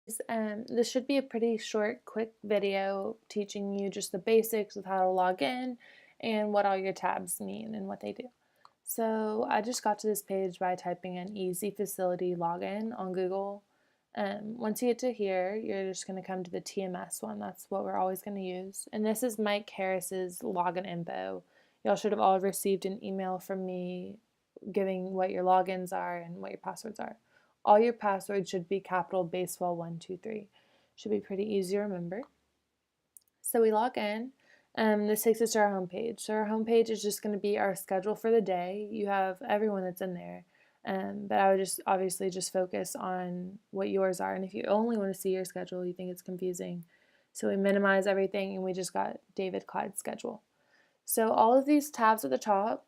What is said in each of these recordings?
This should be a pretty short, quick video teaching you just the basics of how to log in and what all your tabs mean and what they do. So I just got to this page by typing in Easy Facility Login on Google. Once you get to here, you're just going to come to the TMS one. That's what we're always going to use. And this is Mike Harris's login info. Y'all should have all received an email from me giving what your logins are and what your passwords are. All your passwords should be capital Basewell123. Should be pretty easy to remember. So we log in. This takes us to our homepage. So our homepage is just going to be our schedule for the day. You have everyone that's in there. But I would just obviously just focus on what yours are. And if you only want to see your schedule, you think it's confusing. So we minimize everything and we just got David Clyde's schedule. So all of these tabs at the top,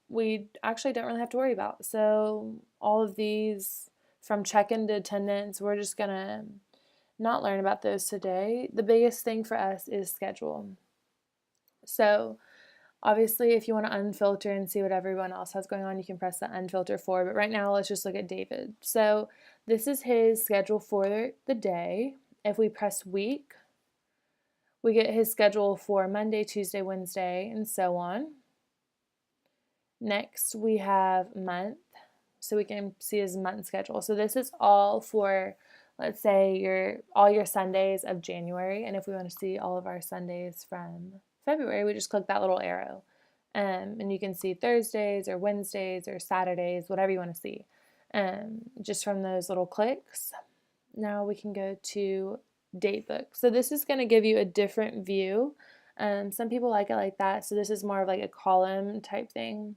we actually don't really have to worry about. So all of these from check-in to attendance, we're just going to not learn about those today. The biggest thing for us is schedule. So obviously, if you want to unfilter and see what everyone else has going on, you can press the unfilter for. But right now, let's just look at David. So this is his schedule for the day. If we press week, we get his schedule for Monday, Tuesday, Wednesday, and so on. Next, we have month. So we can see his month schedule. So this is all for, let's say, all your Sundays of January. And if we want to see all of our Sundays from February, we just click that little arrow. And you can see Thursdays or Wednesdays or Saturdays, whatever you want to see, just from those little clicks. Now we can go to Datebook. So this is going to give you a different view. Some people like it like that. So this is more of like a column type thing.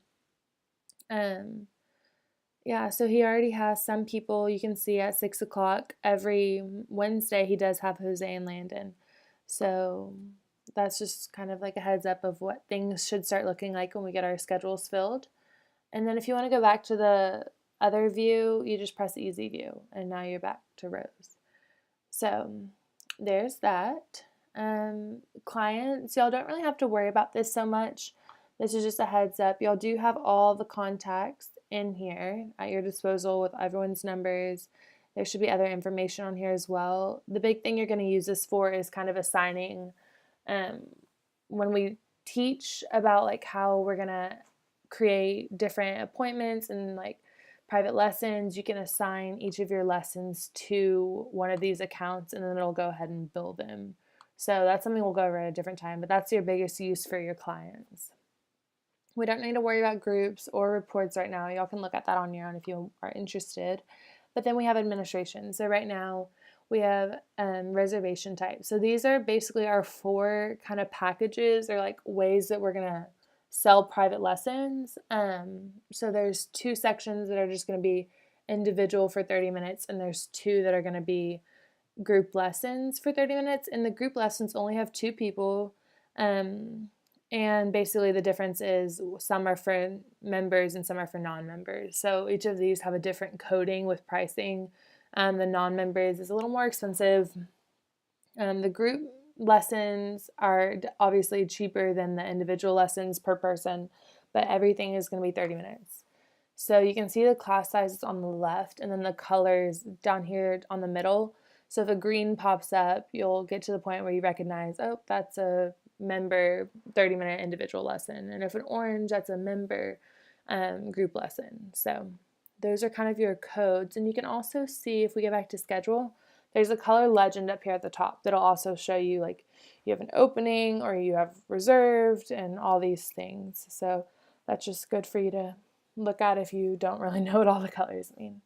Yeah, so he already has some people you can see at 6 o'clock every Wednesday. He does have Jose and Landon. So that's just kind of like a heads up of what things should start looking like when we get our schedules filled. And then if you want to go back to the other view, you just press easy view and now you're back to rows. So there's that. Clients, y'all don't really have to worry about this so much. This is just a heads up. Y'all do have all the contacts in here at your disposal with everyone's numbers. There should be other information on here as well. The big thing you're going to use this for is kind of assigning when we teach about like how we're going to create different appointments and like private lessons, you can assign each of your lessons to one of these accounts and then it'll go ahead and bill them. So that's something we'll go over at a different time, but that's your biggest use for your clients. We don't need to worry about groups or reports right now. Y'all can look at that on your own if you are interested. But then we have administration. So right now we have reservation type. So these are basically our 4 kind of packages or like ways that we're going to sell private lessons. So there's 2 sections that are just going to be individual for 30 minutes and there's 2 that are going to be group lessons for 30 minutes. And the group lessons only have 2 people. And basically the difference is some are for members and some are for non-members. So each of these have a different coding with pricing. The non-members is a little more expensive. The group lessons are obviously cheaper than the individual lessons per person, but everything is going to be 30 minutes. So you can see the class sizes on the left and then the colors down here on the middle. So if a green pops up, you'll get to the point where you recognize, oh, that's a member 30-minute individual lesson. And if an orange, that's a member group lesson. So those are kind of your codes. And you can also see, if we get back to schedule, there's a color legend up here at the top that'll also show you like you have an opening or you have reserved and all these things. So that's just good for you to look at if you don't really know what all the colors mean.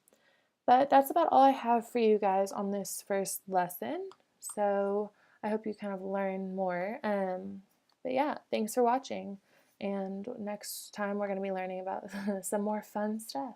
But that's about all I have for you guys on this first lesson. So I hope you kind of learn more. But yeah, thanks for watching. And next time we're going to be learning about some more fun stuff.